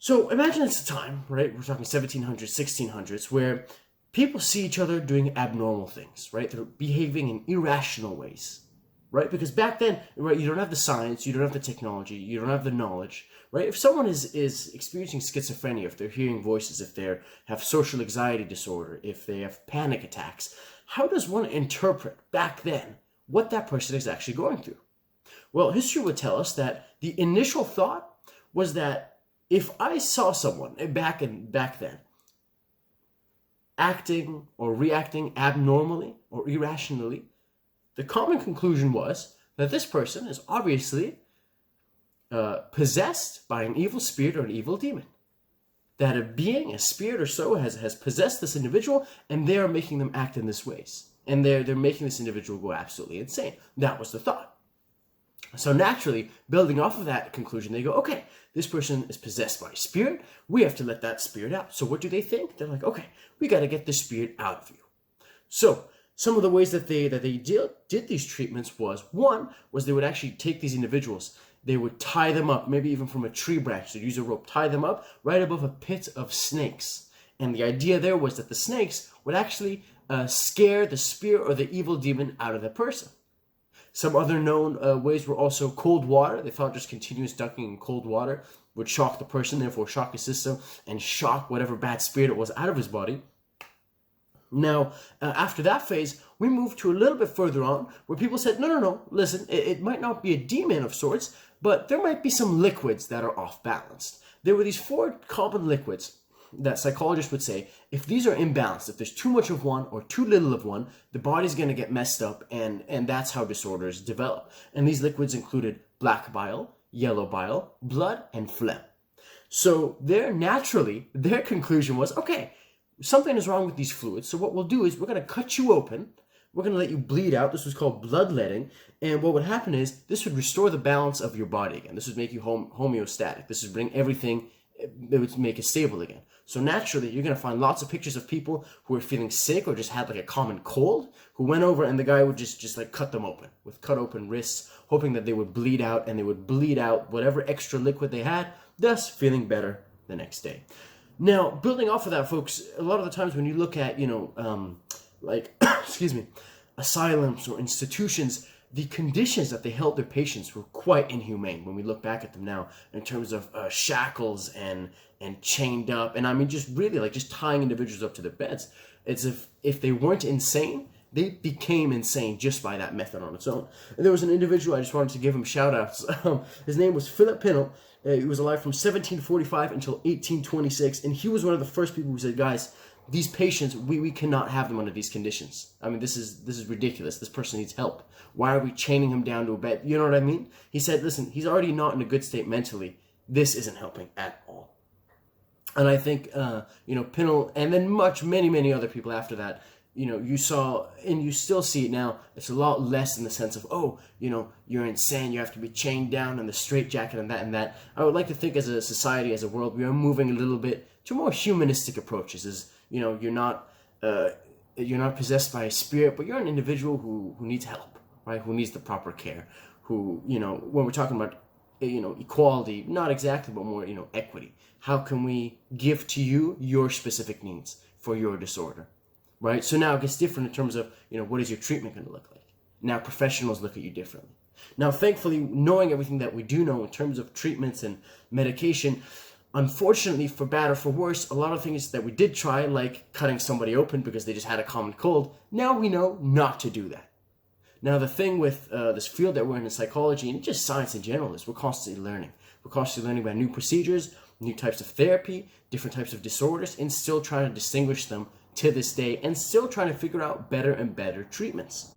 So imagine it's a time, right? We're talking 1700s, 1600s, where people see each other doing abnormal things, right? They're behaving in irrational ways, right? Because back then, right, you don't have the science, you don't have the technology, you don't have the knowledge, right? If someone is experiencing schizophrenia, if they're hearing voices, if they have social anxiety disorder, if they have panic attacks, how does one interpret back then what that person is actually going through? Well, history would tell us that the initial thought was that if I saw someone back then acting or reacting abnormally or irrationally, the common conclusion was that this person is obviously possessed by an evil spirit or an evil demon. That a being, a spirit or so, has possessed this individual, and they are making them act in this ways. And they're making this individual go absolutely insane. That was the thought. So naturally, building off of that conclusion, they go, okay, this person is possessed by a spirit. We have to let that spirit out. So what do they think? They're like, okay, we got to get this spirit out of you. So some of the ways that they did these treatments was, one, was they would actually take these individuals, they would tie them up, maybe even from a tree branch. They'd use a rope, tie them up right above a pit of snakes. And the idea there was that the snakes would actually scare the spirit or the evil demon out of the person. Some other known ways were also cold water. They thought just continuous dunking in cold water would shock the person, therefore shock his system, and shock whatever bad spirit it was out of his body. Now, after that phase, we moved to a little bit further on, where people said, no, listen, it might not be a demon of sorts, but there might be some liquids that are off balanced. There were these 4 common liquids that psychologists would say, if these are imbalanced, if there's too much of one or too little of one, the body's going to get messed up, and that's how disorders develop. And these liquids included black bile, yellow bile, blood, and phlegm. So their conclusion was, okay, something is wrong with these fluids, so what we'll do is we're going to cut you open, we're going to let you bleed out. This was called bloodletting, and what would happen is this would restore the balance of your body again. This would make you homeostatic. This would bring everything, it would make it stable again. So naturally, you're going to find lots of pictures of people who were feeling sick or just had like a common cold, who went over and the guy would just like cut them open with cut open wrists, hoping that they would bleed out, and they would bleed out whatever extra liquid they had, thus feeling better the next day. Now, building off of that, folks, a lot of the times when you look at, asylums or institutions, the conditions that they held their patients were quite inhumane when we look back at them now, in terms of shackles and chained up. And I mean, just really like just tying individuals up to their beds. It's if they weren't insane, they became insane just by that method on its own. And there was an individual, I just wanted to give him shout outs. His name was Philip Pinel. He was alive from 1745 until 1826. And he was one of the first people who said, guys, these patients, we cannot have them under these conditions. I mean, this is ridiculous. This person needs help. Why are we chaining him down to a bed? You know what I mean? He said, listen, he's already not in a good state mentally. This isn't helping at all. And I think, Pinel, and then many other people after that, you saw, and you still see it now, it's a lot less in the sense of, you're insane, you have to be chained down in the straitjacket and that. I would like to think as a society, as a world, we are moving a little bit to more humanistic approaches. As you're not possessed by a spirit, but you're an individual who needs help, right? Who needs the proper care, who, when we're talking about, equality, not exactly, but more, equity. How can we give to you your specific needs for your disorder, right? So now it gets different in terms of, what is your treatment going to look like? Now professionals look at you differently. Now, thankfully, knowing everything that we do know in terms of treatments and medication, unfortunately, for bad or for worse, a lot of things that we did try, like cutting somebody open because they just had a common cold, now we know not to do that. Now, the thing with this field that we're in psychology, and just science in general, is we're constantly learning. We're constantly learning about new procedures, new types of therapy, different types of disorders, and still trying to distinguish them to this day, and still trying to figure out better and better treatments.